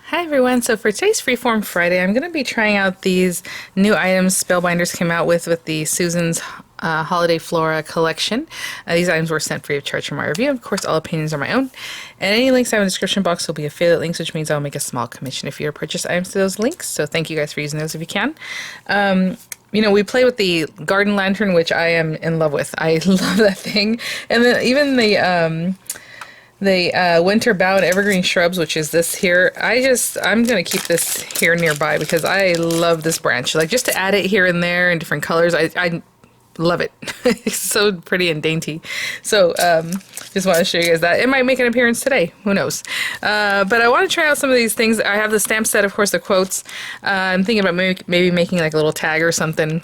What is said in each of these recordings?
Hi everyone, so for today's Freeform Friday, I'm going to be trying out these new items Spellbinders came out with the Susan's Holiday Flora collection. These items were sent free of charge from my review. Of course, all opinions are my own. And any links I have in the description box will be affiliate links, which means I'll make a small commission if you purchase items to those links. So thank you guys for using those if you can. You know, we play with the garden lantern, which I am in love with. I love that thing. And then even the winter bound evergreen shrubs, which is this here. I'm going to keep this here nearby because I love this branch. Like, just to add it here and there in different colors, I love it. It's so pretty and dainty. So just want to show you guys that. It might make an appearance today. Who knows? But I want to try out some of these things. I have the stamp set, of course, the quotes. I'm thinking about maybe making like a little tag or something.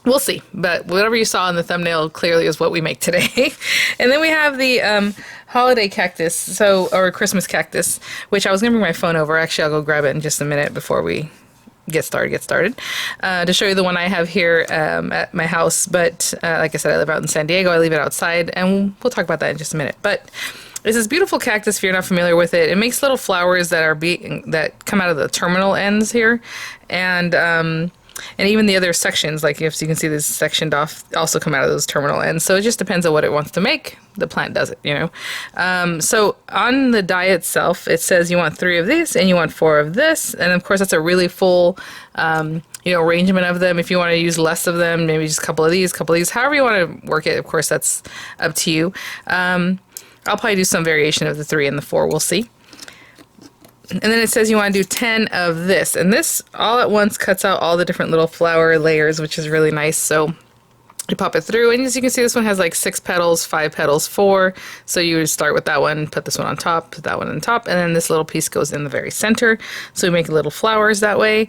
We'll see, but whatever you saw in the thumbnail clearly is what we make today. And then we have the holiday cactus, or Christmas cactus, which I was going to bring my phone over. Actually, I'll go grab it in just a minute before we get started, to show you the one I have here at my house. But like I said, I live out in San Diego. I leave it outside, and we'll talk about that in just a minute. But it's this beautiful cactus. If you're not familiar with it, it makes little flowers that come out of the terminal ends here, and even the other sections, like if you can see this sectioned off, also come out of those terminal ends. So it just depends on what it wants to make. The plant does it, you know. So on the die itself, it says you want 3 of this and you want 4 of this. And of course, that's a really full, arrangement of them. If you want to use less of them, maybe just a couple of these, however you want to work it. Of course, that's up to you. I'll probably do some variation of the 3 and the 4. We'll see. And then it says you want to do 10 of this. And this all at once cuts out all the different little flower layers, which is really nice. So you pop it through, and as you can see, this one has like 6 petals, 5 petals, 4. So you would start with that one, put this one on top, put that one on top, and then this little piece goes in the very center. So we make little flowers that way.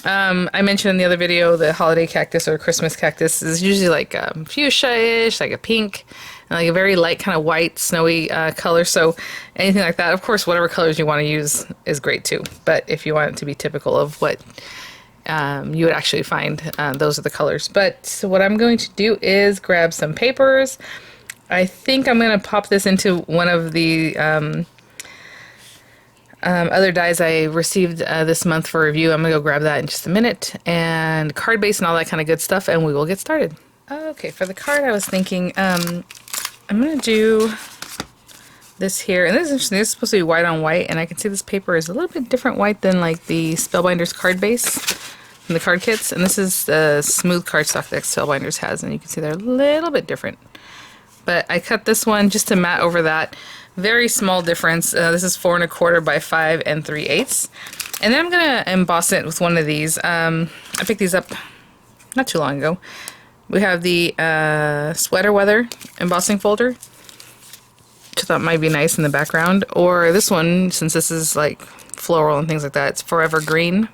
I mentioned in the other video the holiday cactus or Christmas cactus is usually like fuchsia-ish, like a pink, and like a very light kind of white, snowy color. So anything like that, of course, whatever colors you want to use is great too. But if you want it to be typical of what you would actually find, those are the colors. But so what I'm going to do is grab some papers. I think I'm going to pop this into one of the other dies I received this month for review. I'm going to go grab that in just a minute. And card base and all that kind of good stuff, and we will get started. Okay, for the card I was thinking, I'm going to do this here. And this is interesting. This is supposed to be white on white, and I can see this paper is a little bit different white than like the Spellbinders card base from the card kits. And this is the smooth cardstock that Spellbinders has, and you can see they're a little bit different. But I cut this one just to mat over that. Very small difference. This is 4 1/4 by 5 3/8. And then I'm going to emboss it with one of these. I picked these up not too long ago. We have the sweater weather embossing folder, which I thought might be nice in the background. Or this one, since this is like floral and things like that, it's forever green.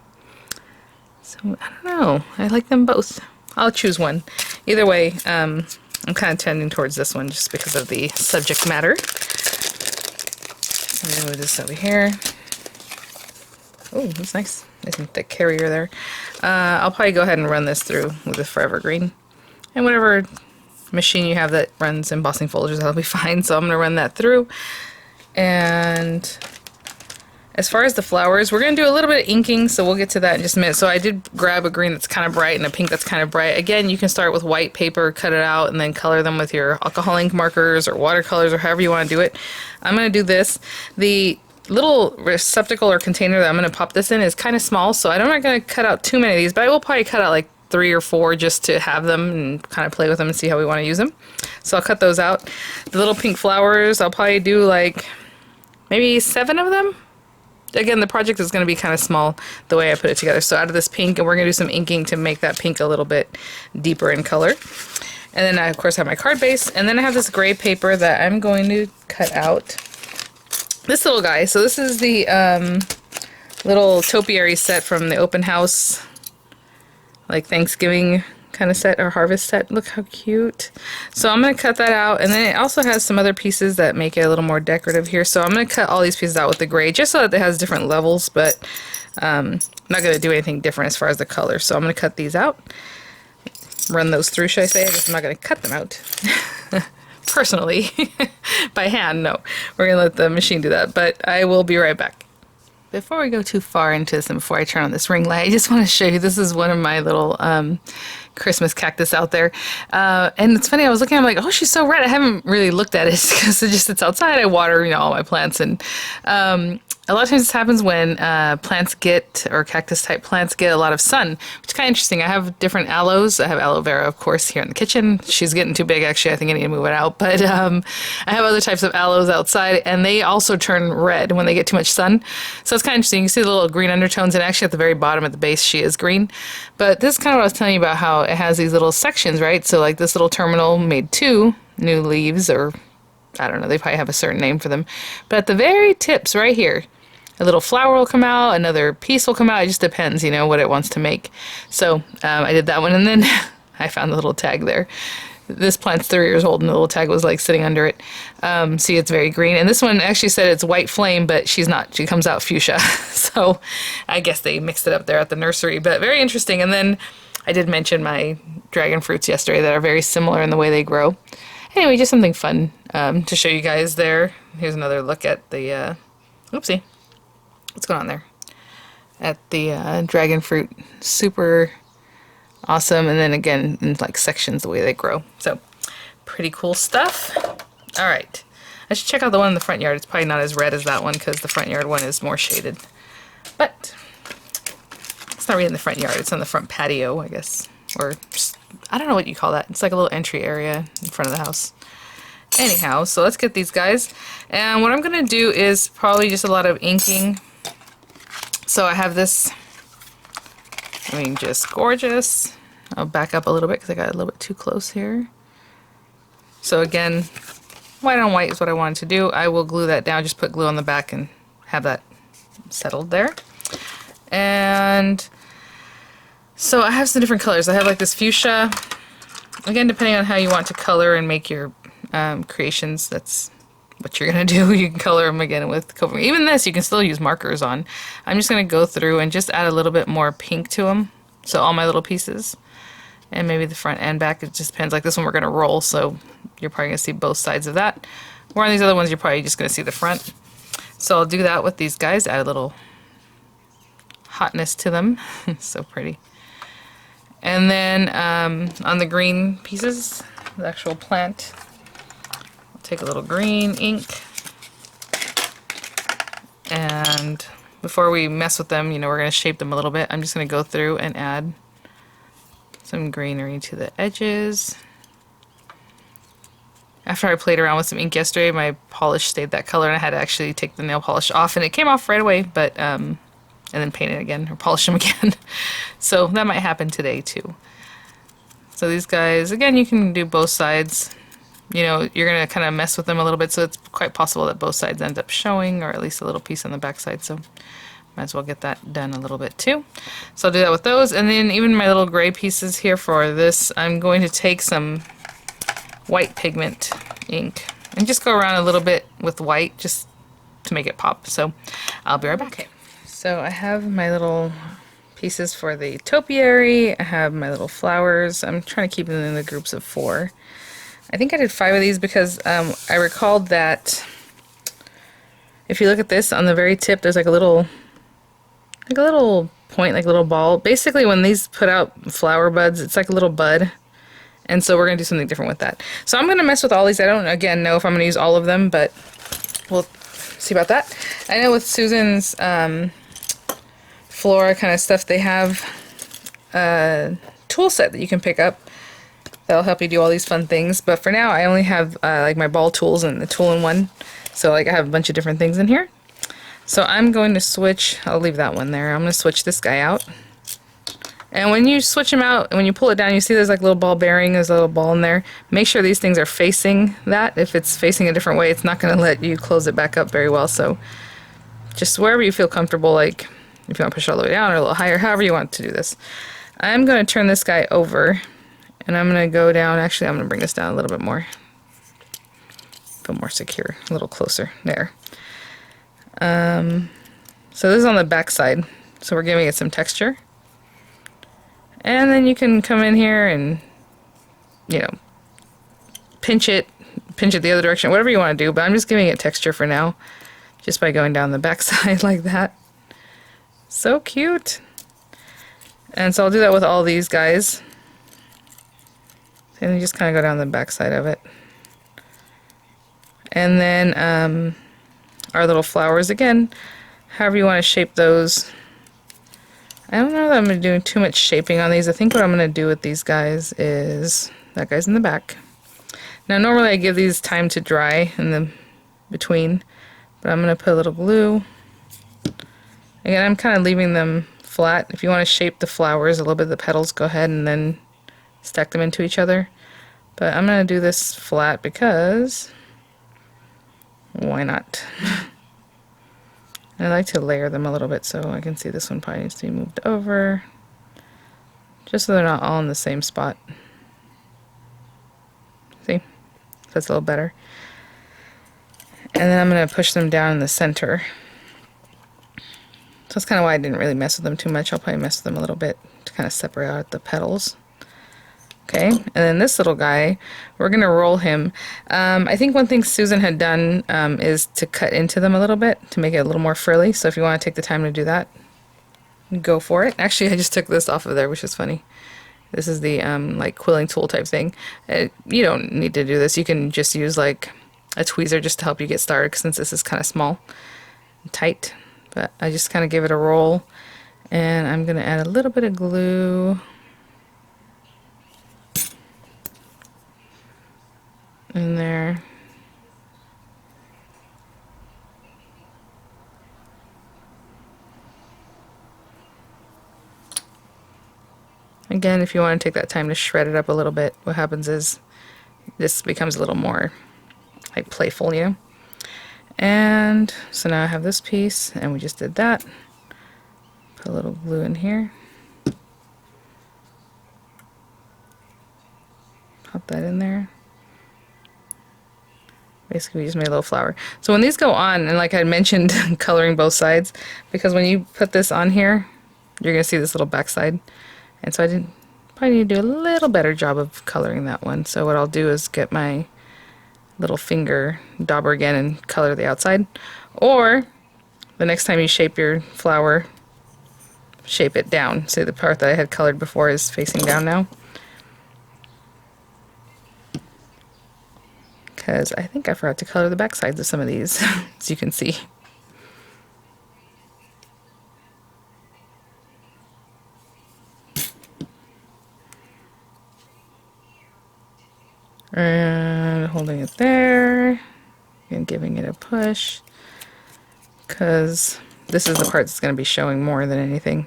So I don't know. I like them both. I'll choose one. Either way, I'm kind of tending towards this one just because of the subject matter. I'm gonna move this over here. Oh, that's nice. Isn't the carrier there? I'll probably go ahead and run this through with the forever green. And whatever machine you have that runs embossing folders, that'll be fine. So I'm gonna run that through. And as far as the flowers, we're going to do a little bit of inking, so we'll get to that in just a minute. So I did grab a green that's kind of bright and a pink that's kind of bright. Again, you can start with white paper, cut it out, and then color them with your alcohol ink markers or watercolors or however you want to do it. I'm going to do this. The little receptacle or container that I'm going to pop this in is kind of small, so I'm not going to cut out too many of these, but I will probably cut out like 3 or 4 just to have them and kind of play with them and see how we want to use them. So I'll cut those out. The little pink flowers, I'll probably do like maybe 7 of them. Again, the project is going to be kind of small the way I put it together. So out of this pink, and we're going to do some inking to make that pink a little bit deeper in color. And then I, of course, have my card base. And then I have this gray paper that I'm going to cut out. This little guy. So this is the little topiary set from the open house, like Thanksgiving kind of set or harvest set. Look how cute. So I'm going to cut that out, and then it also has some other pieces that make it a little more decorative here. So I'm going to cut all these pieces out with the gray just so that it has different levels, but I'm not going to do anything different as far as the color. So I'm going to cut these out, run those through, should I say. I guess I'm not going to cut them out personally by hand. No, we're going to let the machine do that, but I will be right back. Before we go too far into this and before I turn on this ring light, I just want to show you, this is one of my little Christmas cactus out there. And it's funny, I was looking, I'm like, oh, she's so red. I haven't really looked at it because it just sits outside. I water, you know, all my plants. And a lot of times this happens when plants get, or cactus type plants get a lot of sun, which is kind of interesting. I have different aloes. I have aloe vera, of course, here in the kitchen. She's getting too big, actually. I think I need to move it out. But I have other types of aloes outside, and they also turn red when they get too much sun. So it's kind of interesting. You can see the little green undertones, and actually at the very bottom at the base, she is green. But this is kind of what I was telling you about, how it has these little sections, right? So like this little terminal made 2 new leaves, or I don't know, they probably have a certain name for them. But at the very tips right here, a little flower will come out, another piece will come out. It just depends, you know, what it wants to make. So I did that one, and then I found the little tag there. This plant's 3 years old, and the little tag was like sitting under it. See, it's very green. And this one actually said it's white flame, but she's not. She comes out fuchsia. So I guess they mixed it up there at the nursery. But very interesting. And then I did mention my dragon fruits yesterday that are very similar in the way they grow. Anyway, just something fun to show you guys there. Here's another look at the, oopsie. What's going on there? At the dragon fruit. Super awesome. And then again, in like sections, the way they grow. So pretty cool stuff. All right. I should check out the one in the front yard. It's probably not as red as that one because the front yard one is more shaded. But it's not really in the front yard. It's on the front patio, I guess. Or just, I don't know what you call that. It's like a little entry area in front of the house. Anyhow, so let's get these guys. And what I'm going to do is probably just a lot of inking. So I have this, I mean, just gorgeous. I'll back up a little bit because I got a little bit too close here. So again, white on white is what I wanted to do. I will glue that down, just put glue on the back and have that settled there. And so I have some different colors. I have like this fuchsia. Again, depending on how you want to color and make your creations, that's what you're going to do. You can color them again with cover. Even this, you can still use markers on. I'm just going to go through and just add a little bit more pink to them. So all my little pieces. And maybe the front and back, it just depends. Like this one we're going to roll, so you're probably going to see both sides of that. Where on these other ones, you're probably just going to see the front. So I'll do that with these guys, add a little hotness to them. So pretty. And then on the green pieces, the actual plant, take a little green ink, and before we mess with them, you know, we're going to shape them a little bit. I'm just going to go through and add some greenery to the edges. After I played around with some ink yesterday, my polish stayed that color, and I had to actually take the nail polish off, and it came off right away, but and then paint it again or polish them again. So that might happen today too. So these guys, again, you can do both sides. You know, you're going to kind of mess with them a little bit, so it's quite possible that both sides end up showing, or at least a little piece on the back side, so might as well get that done a little bit too. So I'll do that with those, and then even my little gray pieces here for this, I'm going to take some white pigment ink and just go around a little bit with white just to make it pop. So I'll be right back. Okay. So I have my little pieces for the topiary, I have my little flowers. I'm trying to keep them in the groups of 4. I think I did 5 of these because I recalled that if you look at this on the very tip, there's like a little point, like a little ball. Basically, when these put out flower buds, it's like a little bud. And so we're going to do something different with that. So I'm going to mess with all these. I don't, again, know if I'm going to use all of them, but we'll see about that. I know with Susan's Flora kind of stuff, they have a tool set that you can pick up. That'll help you do all these fun things. But for now, I only have like my ball tools and the tool-in-one. So like I have a bunch of different things in here. So I'm going to switch, I'll leave that one there. I'm going to switch this guy out. And when you switch them out, when you pull it down, you see there's like a little ball bearing, there's a little ball in there. Make sure these things are facing that. If it's facing a different way, it's not going to let you close it back up very well. So just wherever you feel comfortable, like if you want to push it all the way down or a little higher, however you want to do this. I'm going to turn this guy over. And I'm going to go down, actually I'm going to bring this down a little bit more. Feel more secure, a little closer, there. So this is on the back side, so we're giving it some texture. And then you can come in here and, you know, pinch it the other direction, whatever you want to do, but I'm just giving it texture for now, just by going down the back side like that. So cute. And so I'll do that with all these guys. And you just kind of go down the back side of it. And then our little flowers again, however you want to shape those. I don't know that I'm going to be doing too much shaping on these. I think what I'm going to do with these guys is, that guy's in the back. Now normally I give these time to dry in the between, but I'm going to put a little glue. Again, I'm kind of leaving them flat. If you want to shape the flowers, a little bit of the petals, go ahead and then stack them into each other. But I'm going to do this flat because why not? I like to layer them a little bit, so I can see this one probably needs to be moved over, just so they're not all in the same spot. See? That's a little better. And then I'm going to push them down in the center. So that's kind of why I didn't really mess with them too much. I'll probably mess with them a little bit to kind of separate out the petals. Okay, and then this little guy, we're going to roll him. I think one thing Susan had done is to cut into them a little bit to make it a little more frilly. So if you want to take the time to do that, go for it. Actually, I just took this off of there, which is funny. This is the like quilling tool type thing. You don't need to do this. You can just use like a tweezer just to help you get started, since this is kind of small and tight. But I just kind of give it a roll, and I'm going to add a little bit of glue in there. Again, if you want to take that time to shred it up a little bit, what happens is this becomes a little more like playful, you know? And so now I have this piece, and we just did that. Put a little glue in here. Pop that in there. Basically, we just made a little flower. So when these go on, and like I mentioned, coloring both sides, because when you put this on here, you're going to see this little back side. And so I probably need to do a little better job of coloring that one. So what I'll do is get my little finger dauber again and color the outside. Or the next time you shape your flower, shape it down. See, the part that I had colored before is facing down now. Because I think I forgot to color the back sides of some of these, as you can see. And holding it there and giving it a push, because this is the part that's going to be showing more than anything.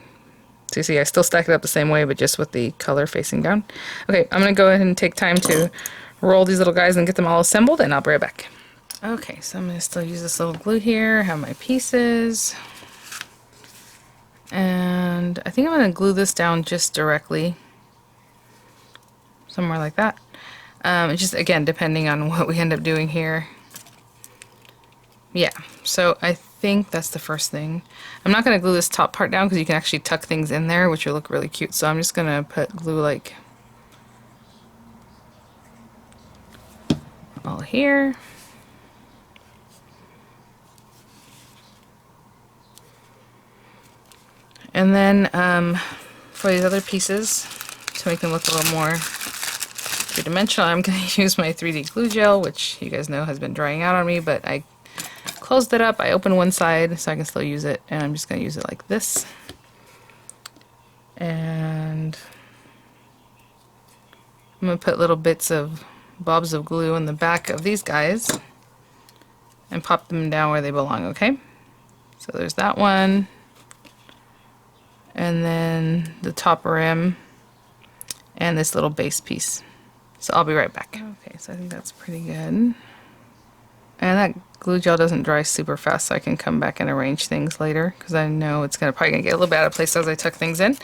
So you see I still stack it up the same way, but just with the color facing down. Okay, I'm going to go ahead and take time to roll these little guys and get them all assembled, and I'll be right back. Okay, so I'm going to still use this little glue here, have my pieces, and I think I'm going to glue this down just directly, somewhere like that. Just again, depending on what we end up doing here. Yeah, so I think that's the first thing. I'm not going to glue this top part down because you can actually tuck things in there, which will look really cute. So I'm just going to put glue like all here. And then for these other pieces, to make them look a little more three-dimensional, I'm going to use my 3D glue gel, which you guys know has been drying out on me, but I closed it up. I opened one side so I can still use it, and I'm just going to use it like this. And I'm going to put little bits of bobs of glue in the back of these guys and pop them down where they belong, okay? So there's that one. And then the top rim and this little base piece. So I'll be right back. Okay, so I think that's pretty good. And that glue gel doesn't dry super fast, so I can come back and arrange things later, because I know it's probably gonna get a little bit out of place as I tuck things in.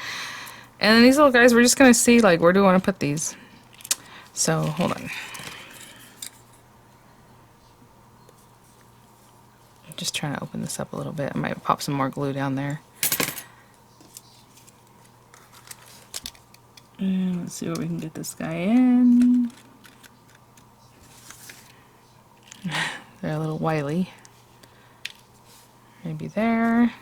And then these little guys, we're just gonna see like where do we want to put these. So hold on. I'm just trying to open this up a little bit. I might pop some more glue down there. And let's see where we can get this guy in. They're a little wily. Maybe there.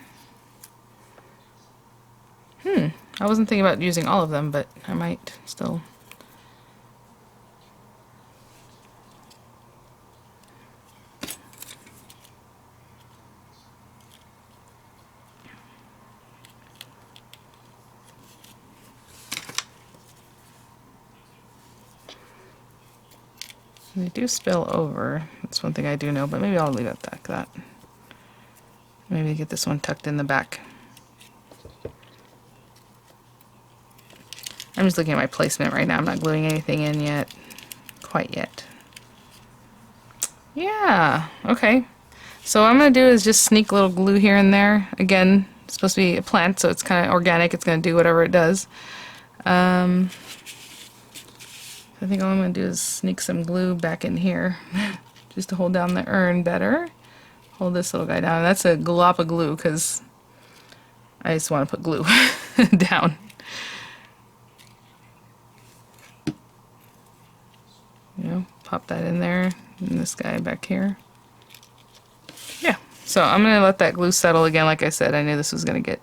I wasn't thinking about using all of them, but I might still. They do spill over. That's one thing I do know, but maybe I'll leave it like that. Maybe get this one tucked in the back. I'm just looking at my placement right now. I'm not gluing anything in yet. Quite yet. Yeah, okay. So what I'm going to do is just sneak a little glue here and there. Again, it's supposed to be a plant, so it's kind of organic. It's going to do whatever it does. I think all I'm going to do is sneak some glue back in here just to hold down the urn better. Hold this little guy down. That's a glop of glue because I just want to put glue down. You know, pop that in there and this guy back here. Yeah, so I'm going to let that glue settle again. Like I said, I knew this was going to get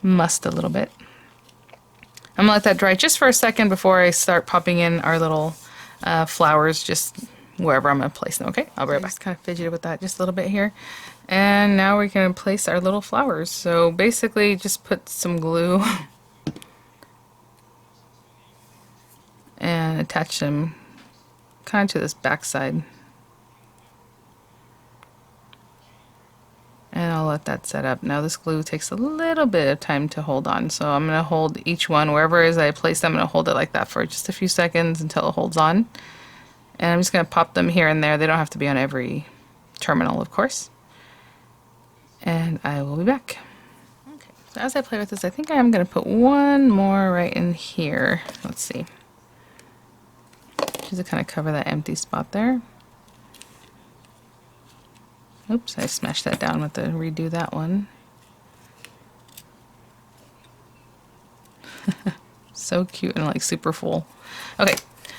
mussed a little bit. I'm going to let that dry just for a second before I start popping in our little flowers, just wherever I'm going to place them, okay? I'll be right back. Just kind of fidgeted with that just a little bit here. And now we're going to place our little flowers. So basically just put some glue and attach them kind of to this back side. And I'll let that set up. Now this glue takes a little bit of time to hold on, so I'm going to hold each one wherever it is I place them. I'm going to hold it like that for just a few seconds until it holds on. And I'm just going to pop them here and there. They don't have to be on every terminal, of course. And I will be back. Okay, so as I play with this, I think I am going to put one more right in here. Let's see. Just to kind of cover that empty spot there. Oops, I smashed that down with the redo that one. So cute and like super full. Okay,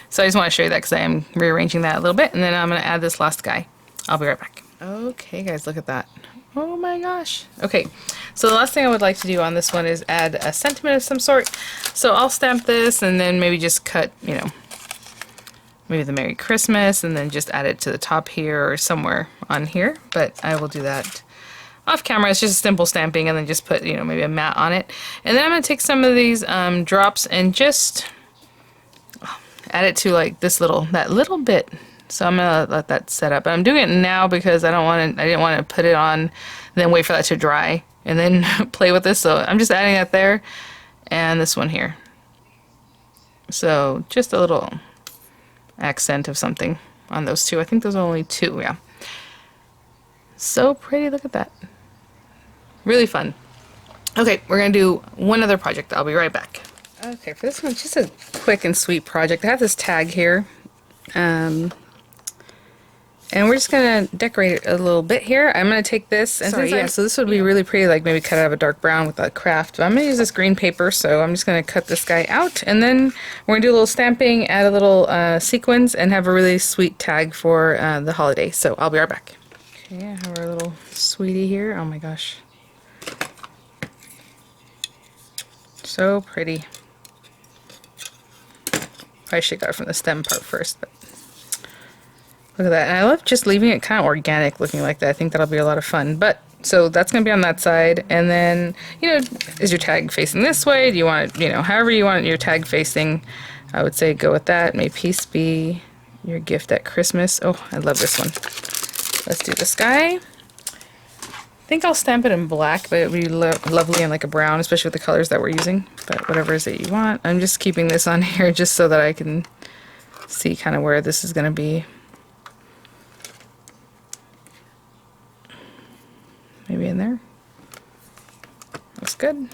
so I just want to show you that because I am rearranging that a little bit, and then I'm going to add this last guy. I'll be right back. Okay guys, look at that. Oh my gosh. Okay, so the last thing I would like to do on this one is add a sentiment of some sort. So I'll stamp this and then maybe just cut, you know, maybe the Merry Christmas, and then just add it to the top here or somewhere on here, but I will do that off camera. It's just a simple stamping, and then just put, you know, maybe a mat on it. And then I'm going to take some of these drops and just add it to like this that little bit. So I'm going to let that set up. I'm doing it now because I didn't want to put it on and then wait for that to dry and then play with this. So I'm just adding that there and this one here. So just a little accent of something on those two. I think those are only two, yeah. So pretty, look at that. Really fun. Okay, we're gonna do one other project. I'll be right back. Okay, for this one, just a quick and sweet project. I have this tag here. And we're just gonna decorate it a little bit here. I'm gonna take this and so this would be really pretty, like maybe cut out of a dark brown with a craft. But I'm gonna use this green paper, so I'm just gonna cut this guy out, and then we're gonna do a little stamping, add a little sequins, and have a really sweet tag for the holiday. So I'll be right back. Okay, I have our little sweetie here. Oh my gosh, so pretty. Probably should got it from the stem part first, but. Look at that. And I love just leaving it kind of organic looking like that. I think that'll be a lot of fun. But, so that's going to be on that side. And then, you know, is your tag facing this way? Do you want it, you know, however you want your tag facing, I would say go with that. May peace be your gift at Christmas. Oh, I love this one. Let's do this guy. I think I'll stamp it in black, but it would be lovely in like a brown, especially with the colors that we're using. But whatever it is that you want. I'm just keeping this on here just so that I can see kind of where this is going to be. Maybe in there. Looks good.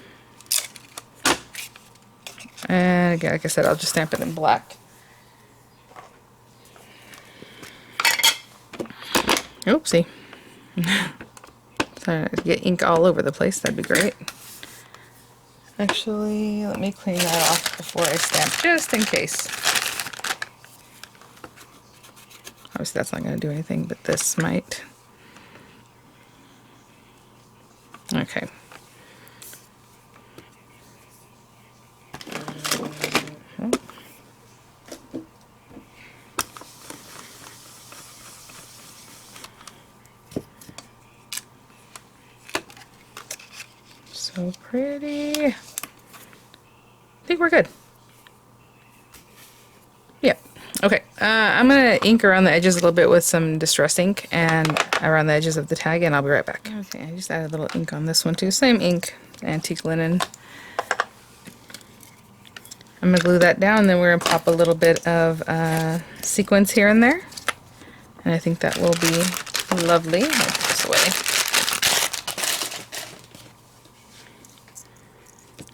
And again, like I said, I'll just stamp it in black. Oopsie. Sorry to get ink all over the place. That'd be great. Actually, let me clean that off before I stamp, just in case. Obviously, that's not going to do anything, but this might. Okay. So pretty. I think we're good. Yep. Okay. I'm going to ink around the edges a little bit with some distress ink and around the edges of the tag, and I'll be right back. Okay, I just added a little ink on this one too. Same ink, antique linen. I'm going to glue that down, then we're going to pop a little bit of sequins here and there. And I think that will be lovely. I'll put this away.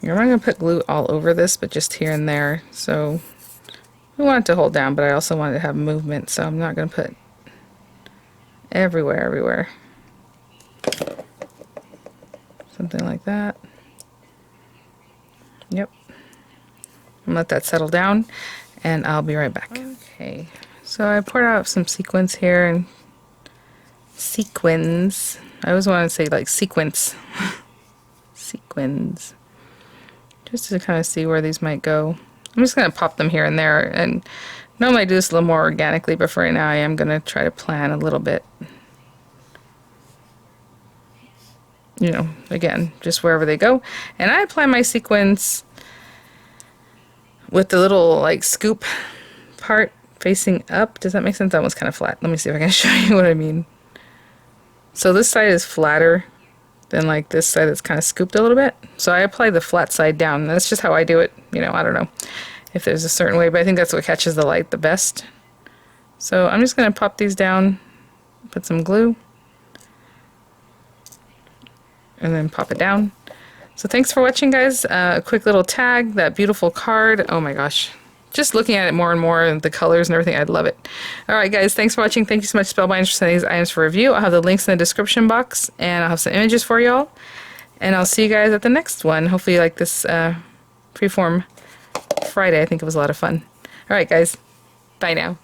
You're not going to put glue all over this, but just here and there. So we want it to hold down, but I also want it to have movement, so I'm not going to put everywhere. Something like that. Yep. And let that settle down, and I'll be right back. Okay, so I poured out some sequins here, and sequins. I always want to say like sequence. Sequins. Just to kind of see where these might go. I'm just going to pop them here and there, and normally I do this a little more organically, but for right now I am going to try to plan a little bit. You know, again, just wherever they go. And I apply my sequins with the little like scoop part facing up. Does that make sense? That one's kind of flat. Let me see if I can show you what I mean. So this side is flatter than like this side that's kind of scooped a little bit. So I apply the flat side down. That's just how I do it. You know, I don't know if there's a certain way, but I think that's what catches the light the best. So I'm just going to pop these down, put some glue, and then pop it down. So thanks for watching, guys. A quick little tag, that beautiful card. Oh my gosh. Just looking at it more and more, and the colors and everything, I love it. Alright guys, thanks for watching. Thank you so much, Spellbinders, for sending these items for review. I'll have the links in the description box, and I'll have some images for y'all. And I'll see you guys at the next one. Hopefully you like this Freeform Friday. I think it was a lot of fun. Alright guys, bye now.